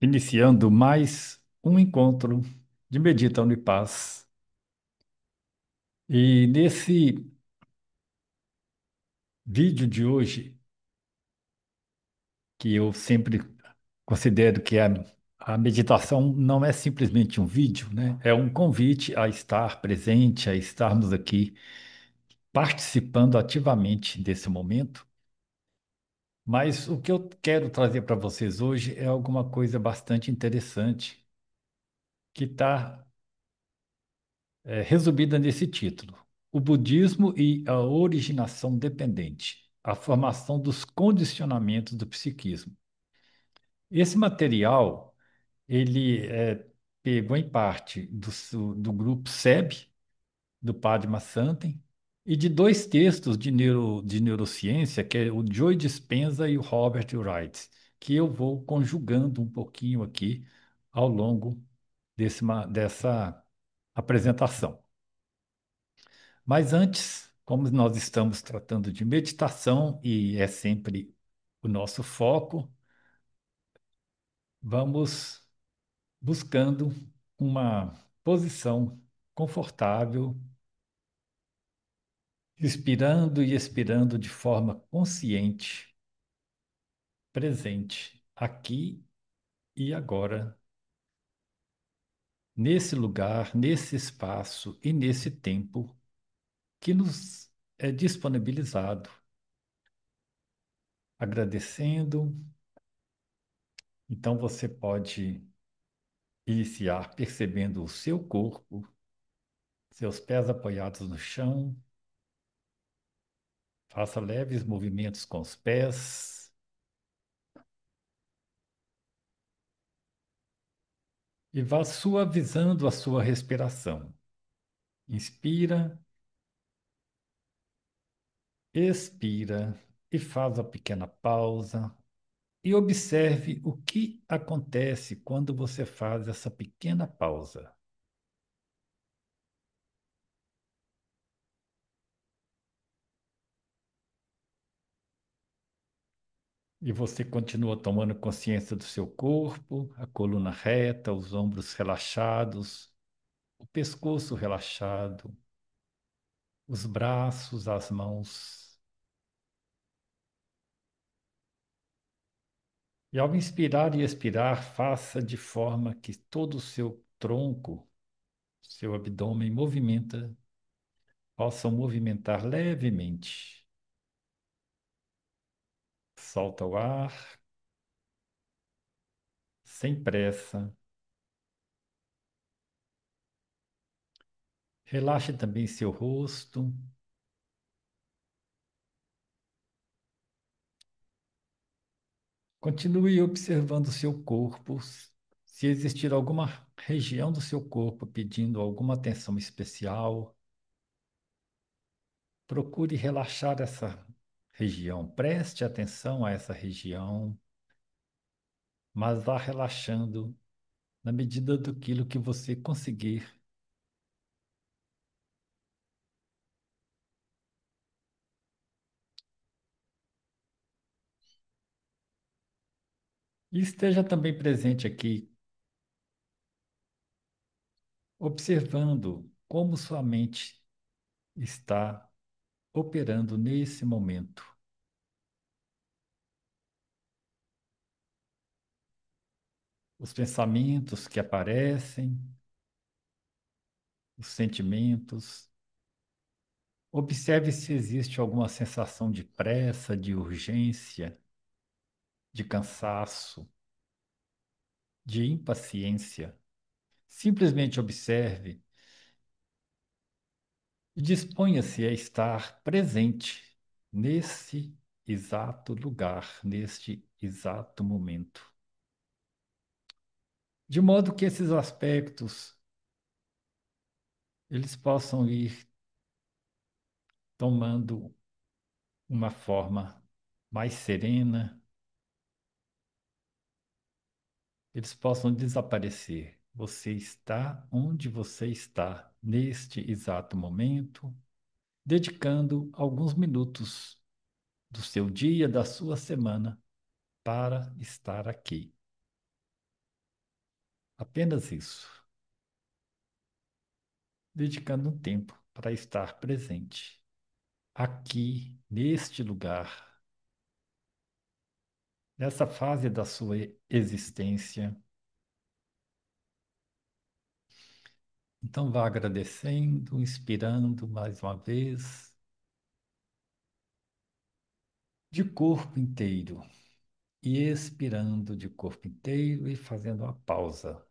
Iniciando mais um encontro de Meditando e Paz. E nesse vídeo de hoje, que eu sempre considero que a meditação não é simplesmente um vídeo, né? É um convite a estar presente, a estarmos aqui participando ativamente desse momento. Mas o que eu quero trazer para vocês hoje é alguma coisa bastante interessante que está resumida nesse título: O Budismo e a Originação Dependente, a formação dos condicionamentos do psiquismo. Esse material, ele pegou em parte do grupo SEB, do Padma Santen, e de dois textos de neurociência, que é o Joe Dispenza e o Robert Wright, que eu vou conjugando um pouquinho aqui ao longo dessa apresentação. Mas antes, como nós estamos tratando de meditação e é sempre o nosso foco, vamos buscando uma posição confortável, inspirando e expirando de forma consciente, presente, aqui e agora, nesse lugar, nesse espaço e nesse tempo que nos é disponibilizado, agradecendo. Então você pode iniciar percebendo o seu corpo, seus pés apoiados no chão. Faça leves movimentos com os pés e vá suavizando a sua respiração. Inspira, expira e faz a pequena pausa e observe o que acontece quando você faz essa pequena pausa. E você continua tomando consciência do seu corpo, a coluna reta, os ombros relaxados, o pescoço relaxado, os braços, as mãos. E ao inspirar e expirar, faça de forma que todo o seu tronco, seu abdômen possam movimentar levemente. Solta o ar, sem pressa. Relaxe também seu rosto. Continue observando seu corpo. Se existir alguma região do seu corpo pedindo alguma atenção especial, procure relaxar essa região. Preste atenção a essa região, mas vá relaxando na medida daquilo que você conseguir. E esteja também presente aqui, observando como sua mente está operando nesse momento. Os pensamentos que aparecem, os sentimentos. Observe se existe alguma sensação de pressa, de urgência, de cansaço, de impaciência. Simplesmente observe e disponha-se a estar presente nesse exato lugar, neste exato momento. De modo que esses aspectos eles possam ir tomando uma forma mais serena, eles possam desaparecer. Você está onde você está neste exato momento, dedicando alguns minutos do seu dia, da sua semana, para estar aqui. Apenas isso, dedicando um tempo para estar presente, aqui, neste lugar, nessa fase da sua existência. Então, vá agradecendo, inspirando mais uma vez, de corpo inteiro, e expirando de corpo inteiro e fazendo uma pausa.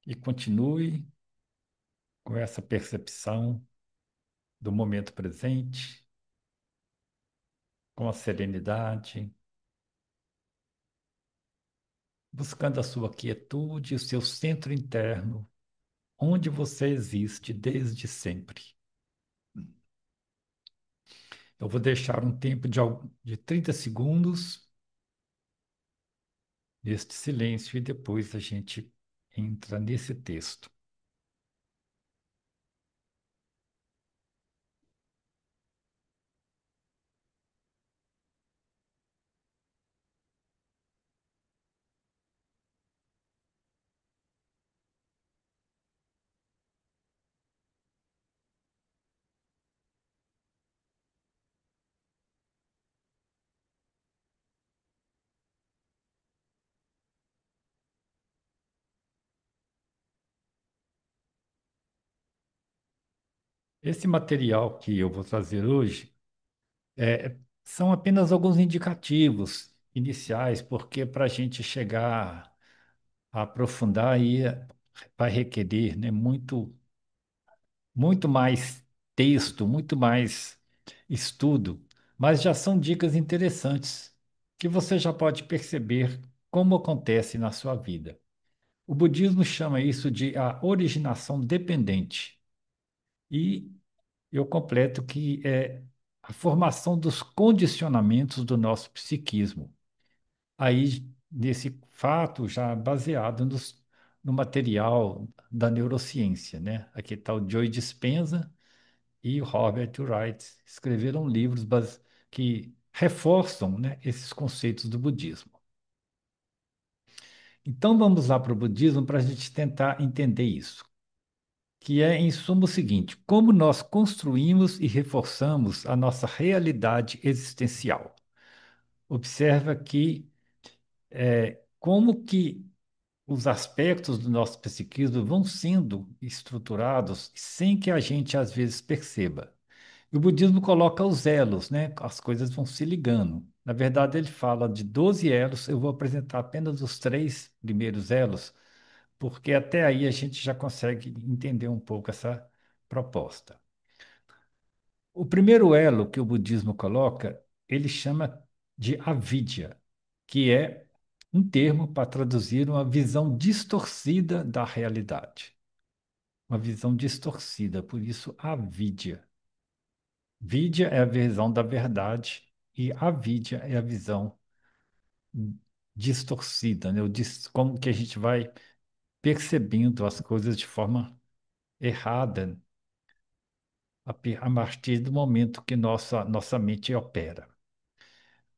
E continue com essa percepção do momento presente, com a serenidade, buscando a sua quietude, o seu centro interno, onde você existe desde sempre. Eu vou deixar um tempo de 30 segundos neste silêncio e depois a gente entra nesse texto. Esse material que eu vou trazer hoje são apenas alguns indicativos iniciais, porque para a gente chegar a aprofundar aí vai requerer, né, muito mais texto, muito mais estudo, mas já são dicas interessantes que você já pode perceber como acontece na sua vida. O budismo chama isso de a originação dependente. E eu completo que é a formação dos condicionamentos do nosso psiquismo. Aí, nesse fato, já baseado no material da neurociência, né? Aqui está o Joe Dispenza e o Robert Wright, escreveram livros que reforçam, né, esses conceitos do budismo. Então, vamos lá para o budismo para a gente tentar entender isso, que é, em suma, o seguinte: como nós construímos e reforçamos a nossa realidade existencial. Observa que como que os aspectos do nosso psiquismo vão sendo estruturados sem que a gente às vezes perceba. E o budismo coloca os elos, né? As coisas vão se ligando. Na verdade, ele fala de 12 elos, eu vou apresentar apenas os três primeiros elos, porque até aí a gente já consegue entender um pouco essa proposta. O primeiro elo que o budismo coloca, ele chama de avidya, que é um termo para traduzir uma visão distorcida da realidade. Uma visão distorcida, por isso avidya. Vidya é a visão da verdade e avidya é a visão distorcida, né? Como que a gente vai percebendo as coisas de forma errada a partir do momento que nossa mente opera.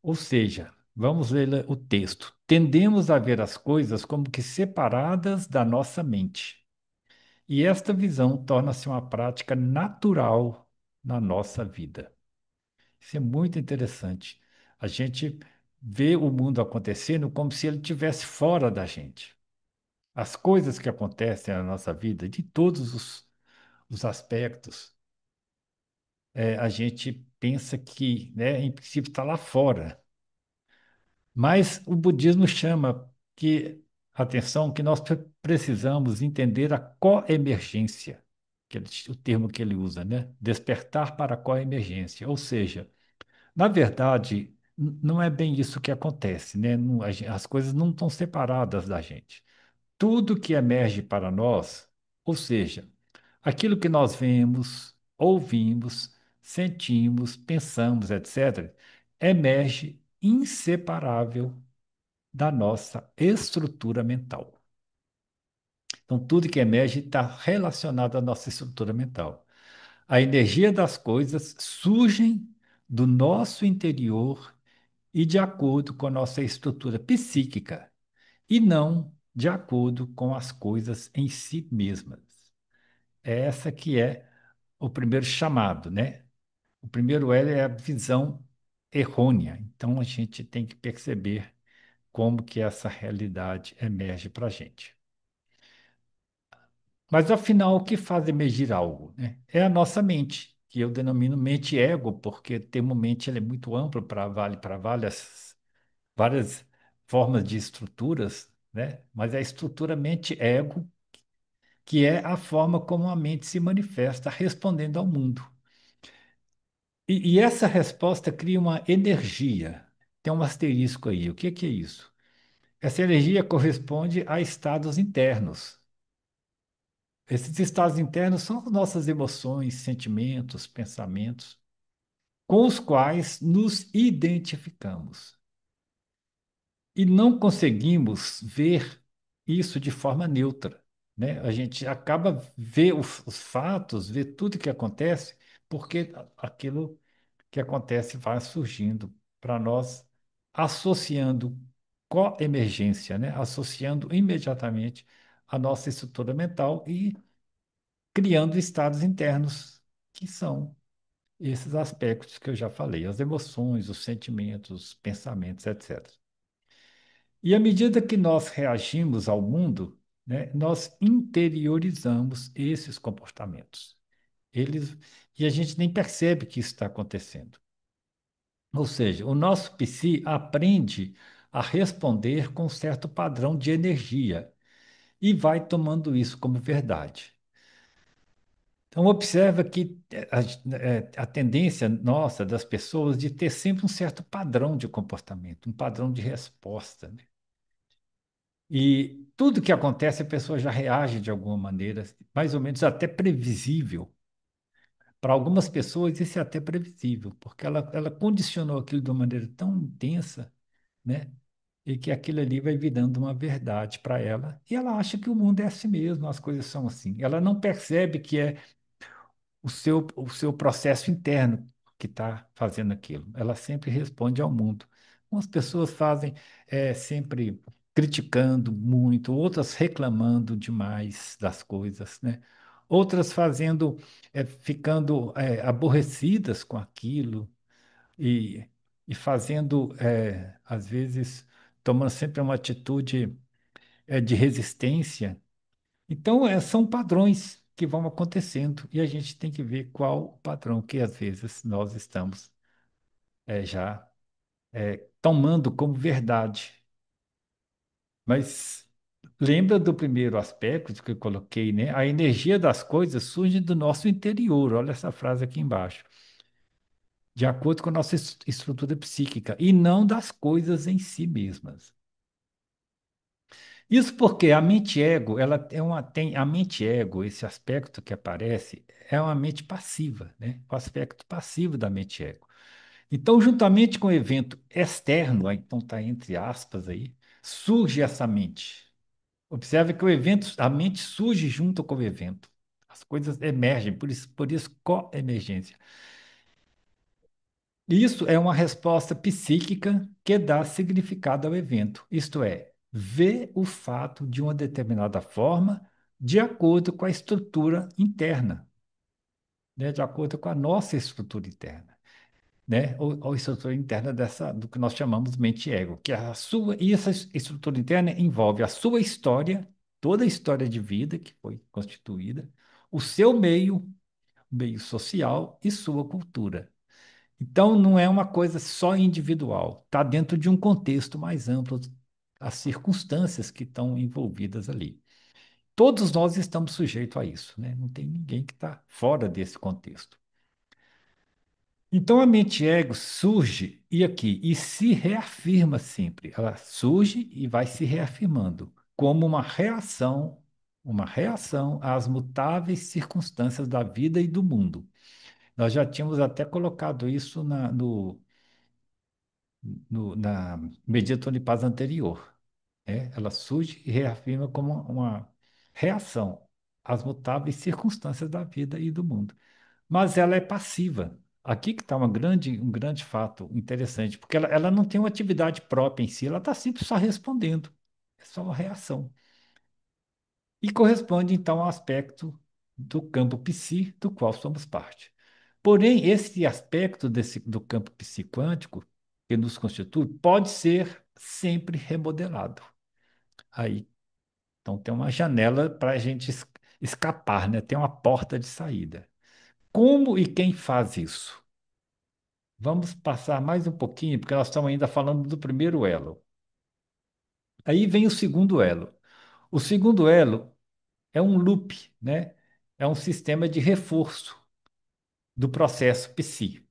Ou seja, vamos ler o texto. Tendemos a ver as coisas como que separadas da nossa mente. E esta visão torna-se uma prática natural na nossa vida. Isso é muito interessante. A gente vê o mundo acontecendo como se ele estivesse fora da gente. As coisas que acontecem na nossa vida, de todos os aspectos, a gente pensa que, né, em princípio, está lá fora. Mas o budismo chama atenção que nós precisamos entender a coemergência, o termo que ele usa, né? Despertar para a coemergência. Ou seja, na verdade, não é bem isso que acontece, né? As coisas não estão separadas da gente. Tudo que emerge para nós, ou seja, aquilo que nós vemos, ouvimos, sentimos, pensamos, etc., emerge inseparável da nossa estrutura mental. Então, tudo que emerge está relacionado à nossa estrutura mental. A energia das coisas surgem do nosso interior e de acordo com a nossa estrutura psíquica, e não de acordo com as coisas em si mesmas. É essa que é o primeiro chamado, né? O primeiro L é a visão errônea. Então, a gente tem que perceber como que essa realidade emerge para a gente. Mas, afinal, o que faz emergir algo, né? É a nossa mente, que eu denomino mente-ego, porque o termo mente ele é muito amplo para várias formas de estruturas, né? Mas a estrutura mente-ego, que é a forma como a mente se manifesta respondendo ao mundo. E essa resposta cria uma energia. Tem um asterisco aí. O que é isso? Essa energia corresponde a estados internos. Esses estados internos são as nossas emoções, sentimentos, pensamentos, com os quais nos identificamos. E não conseguimos ver isso de forma neutra, né? A gente acaba ver os fatos, ver tudo que acontece, porque aquilo que acontece vai surgindo para nós, associando co-emergência, né? Associando imediatamente a nossa estrutura mental e criando estados internos que são esses aspectos que eu já falei, as emoções, os sentimentos, os pensamentos, etc. E à medida que nós reagimos ao mundo, né, nós interiorizamos esses comportamentos. Eles, e a gente nem percebe que isso está acontecendo. Ou seja, o nosso psi aprende a responder com um certo padrão de energia e vai tomando isso como verdade. Então, observa que a tendência nossa, das pessoas, de ter sempre um certo padrão de comportamento, um padrão de resposta, né? E tudo que acontece, a pessoa já reage de alguma maneira, mais ou menos até previsível. Para algumas pessoas, isso é até previsível, porque ela condicionou aquilo de uma maneira tão intensa, né? E que aquilo ali vai virando uma verdade para ela. E ela acha que o mundo é assim mesmo, as coisas são assim. Ela não percebe que é o seu processo interno que está fazendo aquilo. Ela sempre responde ao mundo. Umas pessoas fazem sempre criticando muito, outras reclamando demais das coisas, né? Outras fazendo, ficando aborrecidas com aquilo e, e fazendo, às vezes, tomando sempre uma atitude de resistência. Então, são padrões que vão acontecendo e a gente tem que ver qual o padrão que às vezes nós estamos já tomando como verdade. Mas lembra do primeiro aspecto que eu coloquei, né? A energia das coisas surge do nosso interior. Olha essa frase aqui embaixo. De acordo com a nossa estrutura psíquica e não das coisas em si mesmas. Isso porque a mente ego, ela tem a mente ego, esse aspecto que aparece, é uma mente passiva, né? O aspecto passivo da mente ego. Então, juntamente com o evento externo, aí, então está entre aspas aí, surge essa mente. Observe que o evento, a mente surge junto com o evento. As coisas emergem, por isso coemergência. Isso é uma resposta psíquica que dá significado ao evento, isto é, vê o fato de uma determinada forma de acordo com a estrutura interna, né? De acordo com a nossa estrutura interna, né? Ou a estrutura interna do que nós chamamos mente-ego, que é a sua, e essa estrutura interna envolve a sua história, toda a história de vida que foi constituída, o seu meio social e sua cultura. Então, não é uma coisa só individual, está dentro de um contexto mais amplo, as circunstâncias que estão envolvidas ali. Todos nós estamos sujeitos a isso, né? Não tem ninguém que está fora desse contexto. Então, a mente ego surge e se reafirma sempre. Ela surge e vai se reafirmando como uma reação às mutáveis circunstâncias da vida e do mundo. Nós já tínhamos até colocado isso na medida tonipase anterior. Né? Ela surge e reafirma como uma reação às mutáveis circunstâncias da vida e do mundo. Mas ela é passiva. Aqui que está um grande fato interessante, porque ela não tem uma atividade própria em si, ela está sempre só respondendo. É só uma reação. E corresponde, então, ao aspecto do campo psi, do qual somos parte. Porém, esse aspecto do campo psiquântico, que nos constitui, pode ser sempre remodelado. Aí, então, tem uma janela para a gente escapar, né? Tem uma porta de saída. Como e quem faz isso? Vamos passar mais um pouquinho, porque nós estamos ainda falando do primeiro elo. Aí vem o segundo elo. O segundo elo é um loop, né? É um sistema de reforço do processo psi.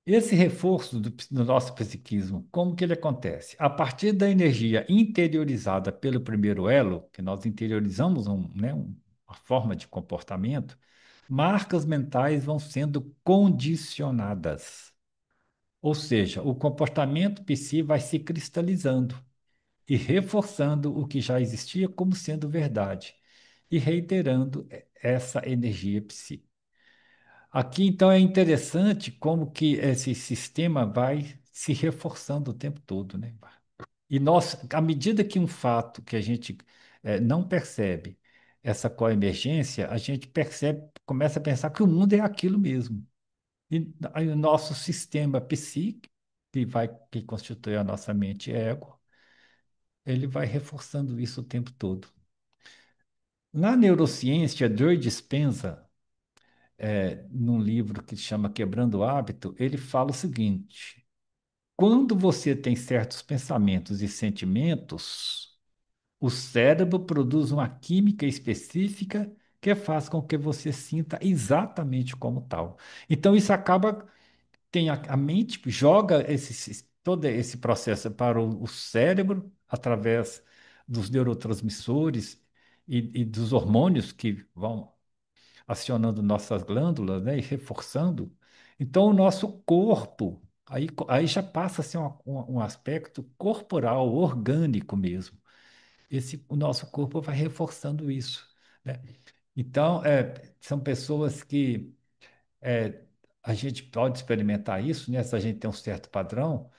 Esse reforço do nosso psiquismo, como que ele acontece? A partir da energia interiorizada pelo primeiro elo, que nós interiorizamos uma forma de comportamento, marcas mentais vão sendo condicionadas. Ou seja, o comportamento psi vai se cristalizando e reforçando o que já existia como sendo verdade e reiterando essa energia psi. Aqui, então, é interessante como que esse sistema vai se reforçando o tempo todo, né? E nós, à medida que um fato que a gente não percebe essa coemergência, a gente percebe, começa a pensar que o mundo é aquilo mesmo. E aí o nosso sistema psíquico, que constitui a nossa mente ego, ele vai reforçando isso o tempo todo. Na neurociência, Joe Dispenza, num livro que se chama Quebrando o Hábito, ele fala o seguinte: quando você tem certos pensamentos e sentimentos, o cérebro produz uma química específica que faz com que você sinta exatamente como tal. Então, isso acaba tem a mente joga todo esse processo para o cérebro através dos neurotransmissores e dos hormônios que vão acionando nossas glândulas, né, e reforçando. Então, o nosso corpo, aí já passa a ser um aspecto corporal, orgânico mesmo. O nosso corpo vai reforçando isso, né? Então, são pessoas que é, a gente pode experimentar isso, né? Se a gente tem um certo padrão,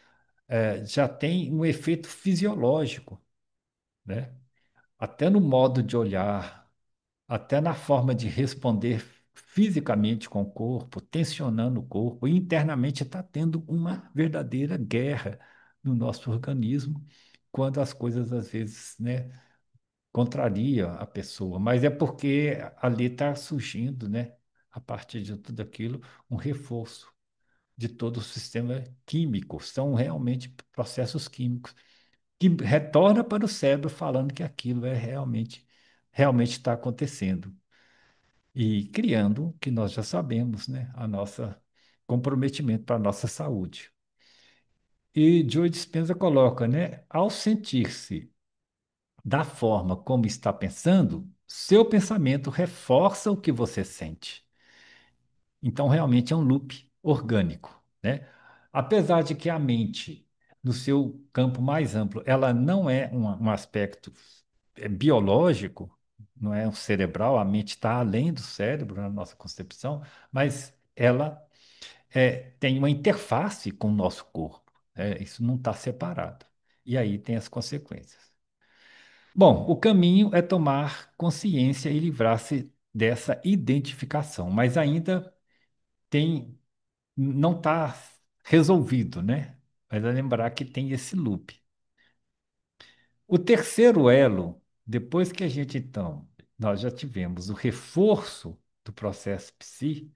já tem um efeito fisiológico, né? Até no modo de olhar, até na forma de responder fisicamente com o corpo, tensionando o corpo, e internamente está tendo uma verdadeira guerra no nosso organismo, quando as coisas às vezes, né, contrariam a pessoa, mas é porque ali está surgindo, né, a partir de tudo aquilo, um reforço de todo o sistema químico. São realmente processos químicos que retorna para o cérebro falando que aquilo é realmente está acontecendo e criando o que nós já sabemos, né? A nossa comprometimento para a nossa saúde. E Joe Dispenza coloca, né? Ao sentir-se da forma como está pensando, seu pensamento reforça o que você sente. Então, realmente é um loop orgânico, né? Apesar de que a mente, no seu campo mais amplo, ela não é um aspecto biológico, não é um cerebral, a mente está além do cérebro na nossa concepção, mas ela tem uma interface com o nosso corpo, né? Isso não está separado. E aí tem as consequências. Bom, o caminho é tomar consciência e livrar-se dessa identificação, mas ainda tem não está resolvido, né? Mas é lembrar que tem esse loop. O terceiro elo, depois que a gente, então, nós já tivemos o reforço do processo psi,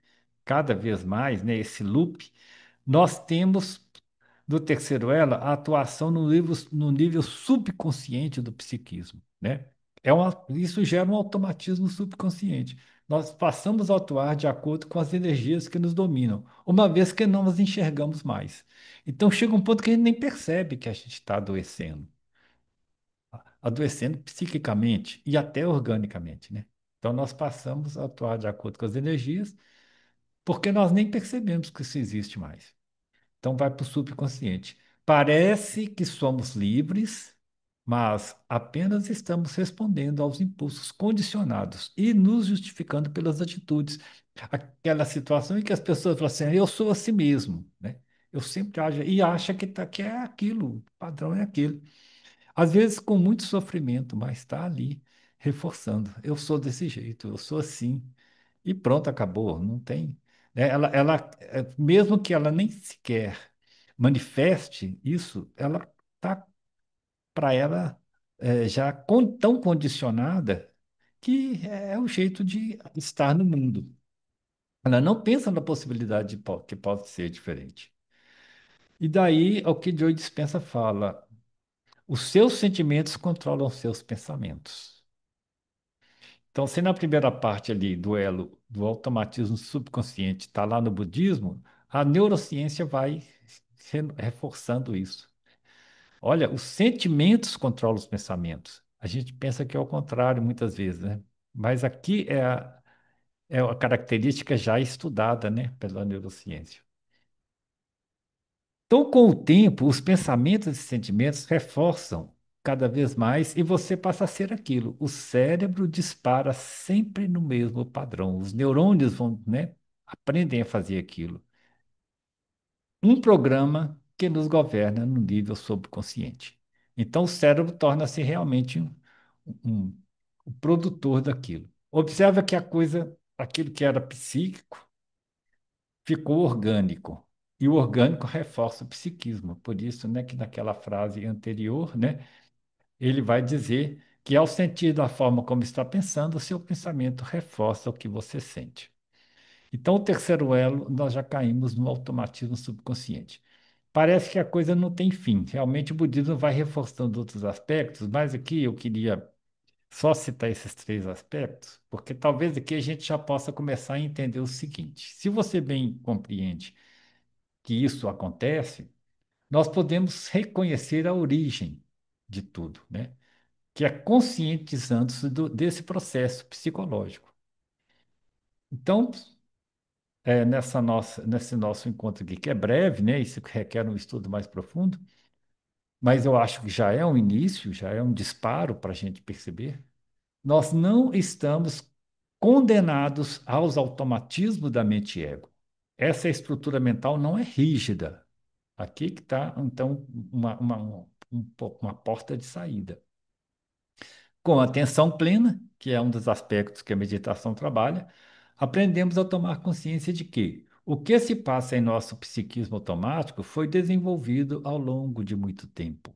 cada vez mais, né, esse loop, nós temos do terceiro elo a atuação no nível subconsciente do psiquismo, né? Isso gera um automatismo subconsciente. Nós passamos a atuar de acordo com as energias que nos dominam, uma vez que não as enxergamos mais. Então chega um ponto que a gente nem percebe que a gente está adoecendo psiquicamente e até organicamente, né? Então nós passamos a atuar de acordo com as energias, porque nós nem percebemos que isso existe mais. Então vai para o subconsciente. Parece que somos livres, mas apenas estamos respondendo aos impulsos condicionados e nos justificando pelas atitudes. Aquela situação em que as pessoas falam assim, eu sou assim mesmo, né? Eu sempre acho, e acha que é aquilo, o padrão é aquele. Às vezes com muito sofrimento, mas está ali reforçando. Eu sou desse jeito, eu sou assim. E pronto, acabou. Não tem. Mesmo que ela nem sequer manifeste isso, ela está, para ela, já tão condicionada que é o jeito de estar no mundo. Ela não pensa na possibilidade que pode ser diferente. E daí, o que Joe Dispenza fala, os seus sentimentos controlam os seus pensamentos. Então, se na primeira parte ali do elo do automatismo subconsciente está lá no budismo, a neurociência vai reforçando isso. Olha, os sentimentos controlam os pensamentos. A gente pensa que é o contrário muitas vezes, né? Mas aqui é a característica já estudada, né, pela neurociência. Então, com o tempo, os pensamentos e sentimentos reforçam cada vez mais e você passa a ser aquilo. O cérebro dispara sempre no mesmo padrão. Os neurônios vão, né, aprendem a fazer aquilo. Um programa que nos governa no nível subconsciente. Então, o cérebro torna-se realmente um, um produtor daquilo. Observa que a coisa, aquilo que era psíquico, ficou orgânico. E o orgânico reforça o psiquismo. Por isso, né, que naquela frase anterior, né, ele vai dizer que ao sentir da forma como está pensando, o seu pensamento reforça o que você sente. Então, o terceiro elo, nós já caímos no automatismo subconsciente. Parece que a coisa não tem fim. Realmente, o budismo vai reforçando outros aspectos, mas aqui eu queria só citar esses três aspectos, porque talvez aqui a gente já possa começar a entender o seguinte: se você bem compreende que isso acontece, nós podemos reconhecer a origem de tudo, né? Que é conscientizando-se desse processo psicológico. Então, nesse nosso encontro aqui, que é breve, né? Isso requer um estudo mais profundo, mas eu acho que já é um início, já é um disparo para a gente perceber. Nós não estamos condenados aos automatismos da mente ego. Essa estrutura mental não é rígida. Aqui que está, então, uma porta de saída. Com a atenção plena, que é um dos aspectos que a meditação trabalha, aprendemos a tomar consciência de que o que se passa em nosso psiquismo automático foi desenvolvido ao longo de muito tempo.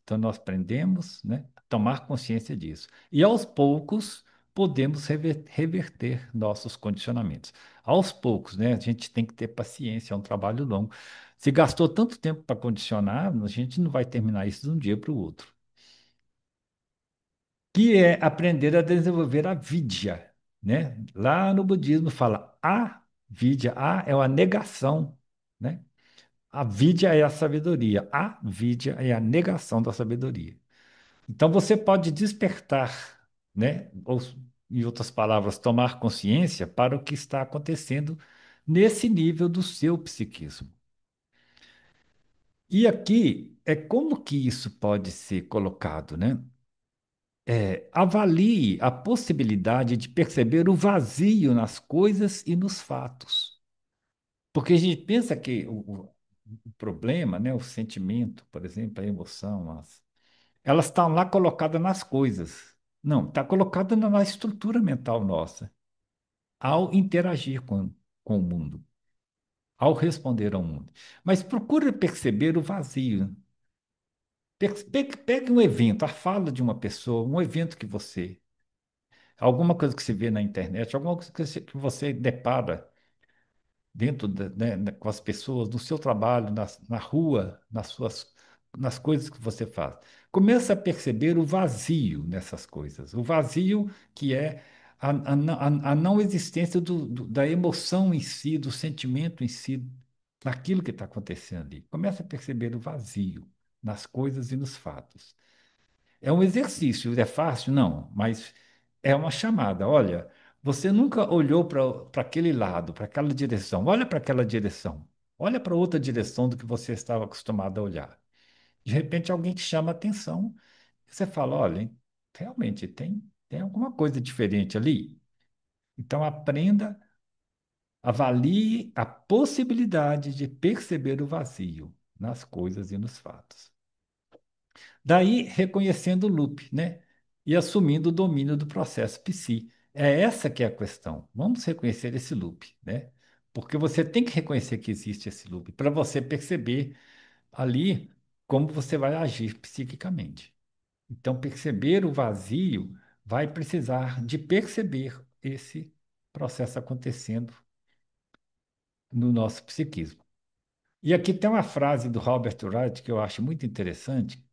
Então, nós aprendemos, né, a tomar consciência disso. E aos poucos, podemos reverter nossos condicionamentos. Aos poucos, né? A gente tem que ter paciência, é um trabalho longo. Se gastou tanto tempo para condicionar, a gente não vai terminar isso de um dia para o outro. Que é aprender a desenvolver a vidya, né? Lá no budismo fala a vidya, a é a negação, né? A vidya é a sabedoria, a vidya é a negação da sabedoria. Então você pode despertar, né? Ou, em outras palavras, tomar consciência para o que está acontecendo nesse nível do seu psiquismo. E aqui é como que isso pode ser colocado, né? Avalie a possibilidade de perceber o vazio nas coisas e nos fatos. Porque a gente pensa que o problema, né, o sentimento, por exemplo, a emoção, elas estão lá colocadas nas coisas. Não, está colocada na estrutura mental nossa, ao interagir com o mundo, ao responder ao mundo. Mas procure perceber o vazio. Pegue um evento, a fala de uma pessoa, um evento que você, alguma coisa que você vê na internet, alguma coisa que você depara dentro com as pessoas, no seu trabalho, na rua, nas coisas que você faz. Começa a perceber o vazio nessas coisas, o vazio que é a não existência da emoção em si, do sentimento em si, naquilo que está acontecendo ali. Começa a perceber o vazio nas coisas e nos fatos. É um exercício, é fácil? Não, mas é uma chamada. Olha, você nunca olhou para aquele lado, para aquela direção. Olha para aquela direção. Olha para outra direção do que você estava acostumado a olhar. De repente, alguém te chama a atenção. E você fala: olha, hein, realmente tem alguma coisa diferente ali. Então, aprenda, avalie a possibilidade de perceber o vazio nas coisas e nos fatos. Daí, reconhecendo o loop, né? E assumindo o domínio do processo psi. É essa que é a questão. Vamos reconhecer esse loop, né? Porque você tem que reconhecer que existe esse loop para você perceber ali como você vai agir psiquicamente. Então, perceber o vazio vai precisar de perceber esse processo acontecendo no nosso psiquismo. E aqui tem uma frase do Robert Wright que eu acho muito interessante.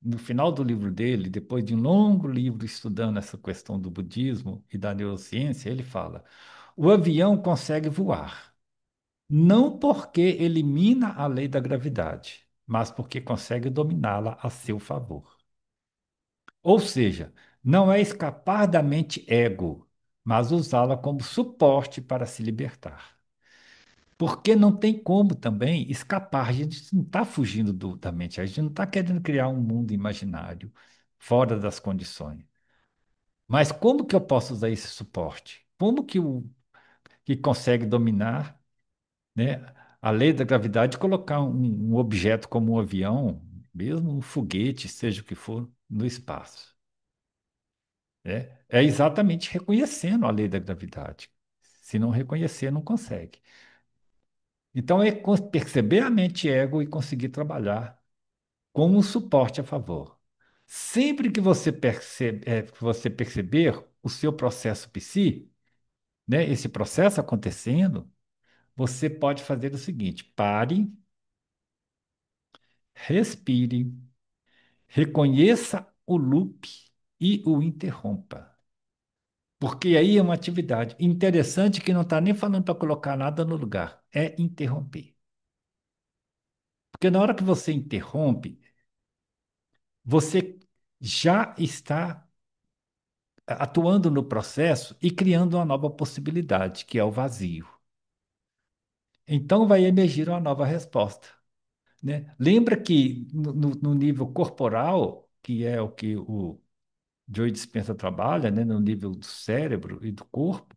No final do livro dele, depois de um longo livro estudando essa questão do budismo e da neurociência, ele fala: o avião consegue voar, não porque elimina a lei da gravidade, mas porque consegue dominá-la a seu favor. Ou seja, não é escapar da mente ego, mas usá-la como suporte para se libertar. Porque não tem como também escapar. A gente não está fugindo da mente, a gente não está querendo criar um mundo imaginário fora das condições. Mas como que eu posso usar esse suporte? Como que consegue dominar, né, a lei da gravidade e colocar um objeto como um avião, mesmo um foguete, seja o que for, no espaço? É exatamente reconhecendo a lei da gravidade. Se não reconhecer, não consegue. Então, é perceber a mente ego e conseguir trabalhar com um suporte a favor. Sempre que que você perceber o seu processo psi, né, esse processo acontecendo, você pode fazer o seguinte: pare, respire, reconheça o loop e o interrompa. Porque aí é uma atividade interessante que não está nem falando para colocar nada no lugar, é interromper. Porque na hora que você interrompe, você já está atuando no processo e criando uma nova possibilidade, que é o vazio. Então vai emergir uma nova resposta, né? Lembra que no nível corporal, que é o que o Joe Dispenza trabalha, né, no nível do cérebro e do corpo,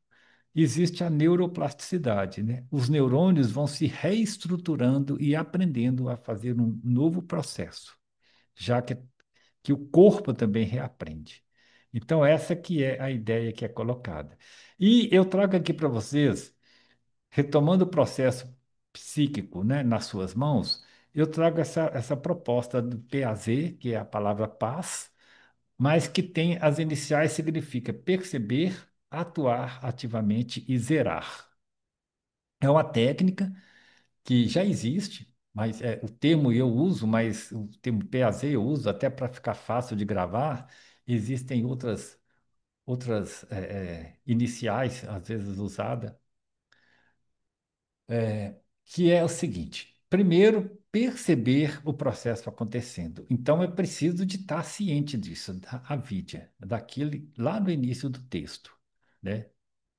existe a neuroplasticidade, né? Os neurônios vão se reestruturando e aprendendo a fazer um novo processo, já que o corpo também reaprende. Então, essa que é a ideia que é colocada. E eu trago aqui para vocês, retomando o processo psíquico, né, nas suas mãos, eu trago essa proposta do PAZ, que é a palavra paz, mas que tem as iniciais significa perceber, atuar ativamente e zerar. É uma técnica que já existe, mas o termo eu uso, mas o termo PAZ eu uso até para ficar fácil de gravar. Existem outras iniciais, às vezes usadas, que é o seguinte: primeiro, perceber o processo acontecendo. Então, é preciso de estar ciente disso, da avidia, daquele lá no início do texto, né?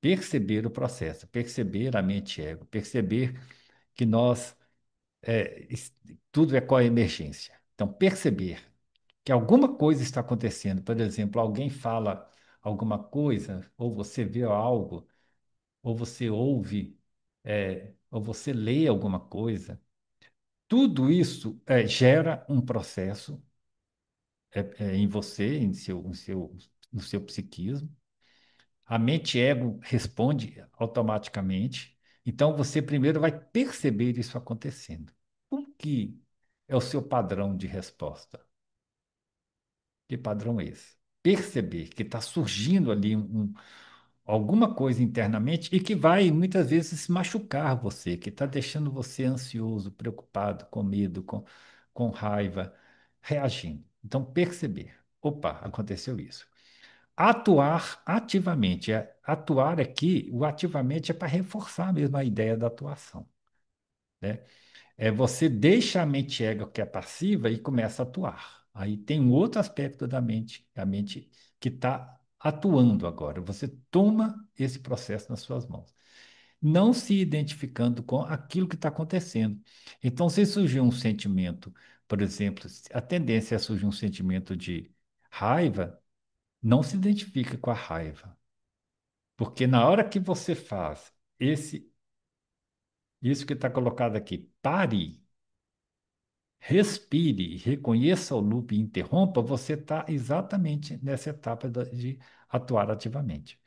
Perceber o processo, perceber a mente ego, perceber que nós, tudo é coemergência. Então, perceber que alguma coisa está acontecendo. Por exemplo, alguém fala alguma coisa, ou você vê algo, ou você ouve, ou você lê alguma coisa, tudo isso gera um processo em você, no seu psiquismo. A mente ego responde automaticamente. Então você primeiro vai perceber isso acontecendo. O que é o seu padrão de resposta? Que padrão é esse? Perceber que está surgindo ali alguma coisa internamente e que vai muitas vezes machucar você, que está deixando você ansioso, preocupado, com medo, com raiva, reagindo. Então, perceber. Opa, aconteceu isso. Atuar ativamente. Atuar aqui, o ativamente é para reforçar mesmo a ideia da atuação, né? Você deixa a mente ego, que é passiva, e começa a atuar. Aí tem um outro aspecto da mente, a mente que está atuando agora. Você toma esse processo nas suas mãos. não se identificando com aquilo que está acontecendo. Então, se surgir um sentimento, por exemplo, a tendência é surgir um sentimento de raiva, não se identifica com a raiva, porque na hora que você faz isso que está colocado aqui, pare, respire, reconheça o loop e interrompa, você está exatamente nessa etapa de atuar ativamente.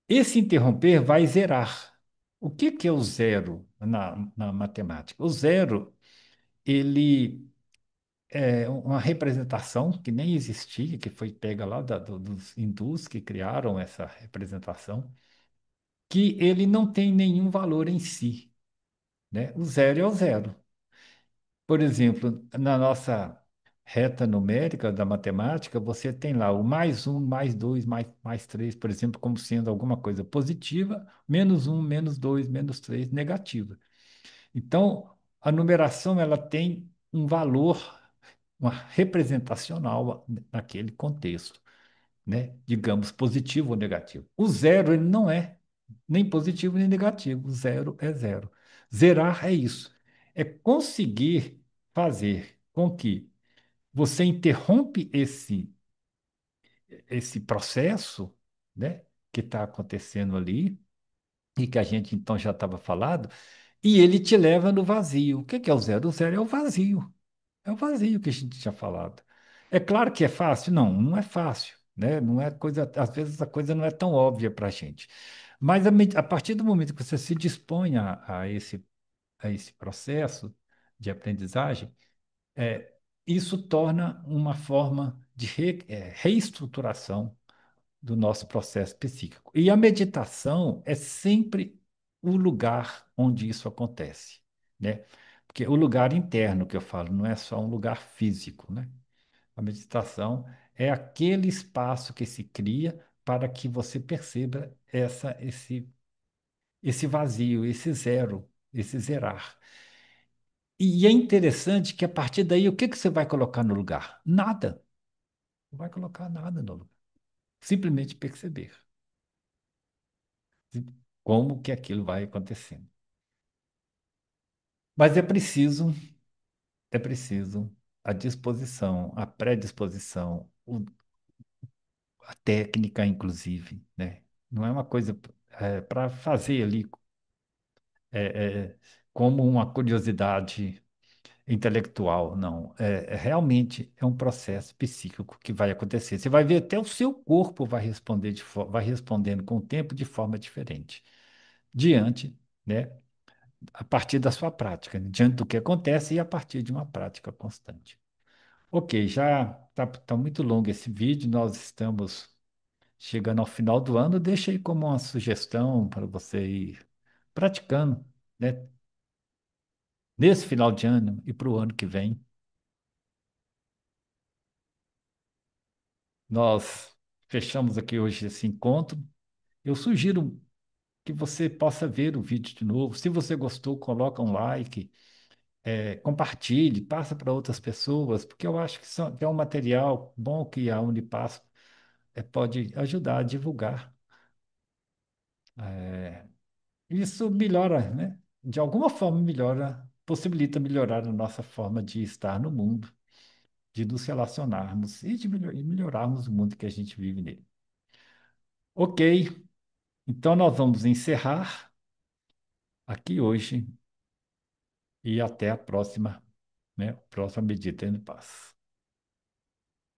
Esse interromper vai zerar. O que que é o zero na matemática? O zero, ele é uma representação que nem existia, que foi pega lá dos hindus que criaram essa representação, que ele não tem nenhum valor em si, né? O zero é o zero. Por exemplo, na nossa reta numérica da matemática, você tem lá o mais um, mais dois, mais três, por exemplo, como sendo alguma coisa positiva, menos um, menos dois, menos três, negativa. Então, a numeração ela tem um valor, uma representacional naquele contexto, né? Digamos, positivo ou negativo. O zero, ele não é nem positivo nem negativo. O zero é zero. Zerar é isso. É conseguir fazer com que você interrompe esse processo, né? Que está acontecendo ali e que a gente então já estava falando, e ele te leva no vazio. O que que é o zero? O zero é o vazio. É o vazio que a gente tinha falado. É claro que é fácil? Não, não é fácil, né? Não é coisa, às vezes a coisa não é tão óbvia para a gente. Mas a partir do momento que você se dispõe a esse processo de aprendizagem, é, isso torna uma forma de reestruturação do nosso processo psíquico. E a meditação é sempre o lugar onde isso acontece, né? Porque o lugar interno que eu falo não é só um lugar físico, né? A meditação é aquele espaço que se cria para que você perceba esse vazio, esse zero, esse zerar. E é interessante que a partir daí, o que que você vai colocar no lugar? Nada. Não vai colocar nada no lugar. Simplesmente perceber como que aquilo vai acontecendo. Mas é preciso a disposição, a predisposição, a técnica, inclusive, né? Não é uma coisa para fazer ali é, é, como uma curiosidade intelectual, não. Realmente é um processo psíquico que vai acontecer. Você vai ver até o seu corpo vai responder vai respondendo com o tempo de forma diferente, diante, né? A partir da sua prática, né? Diante do que acontece e a partir de uma prática constante. Ok, já tá muito longo esse vídeo, nós estamos chegando ao final do ano. Deixa aí como uma sugestão para você ir praticando, né? Nesse final de ano e para o ano que vem. Nós fechamos aqui hoje esse encontro. Eu sugiro que você possa ver o vídeo de novo. Se você gostou, coloca um like, compartilhe, passa para outras pessoas, porque eu acho que é um material bom que a Unipass pode ajudar a divulgar. É, isso melhora, né? De alguma forma melhora, possibilita melhorar a nossa forma de estar no mundo, de nos relacionarmos e de melhorarmos o mundo que a gente vive nele. Ok, então nós vamos encerrar aqui hoje e até a próxima, né? Próxima Medita em Paz.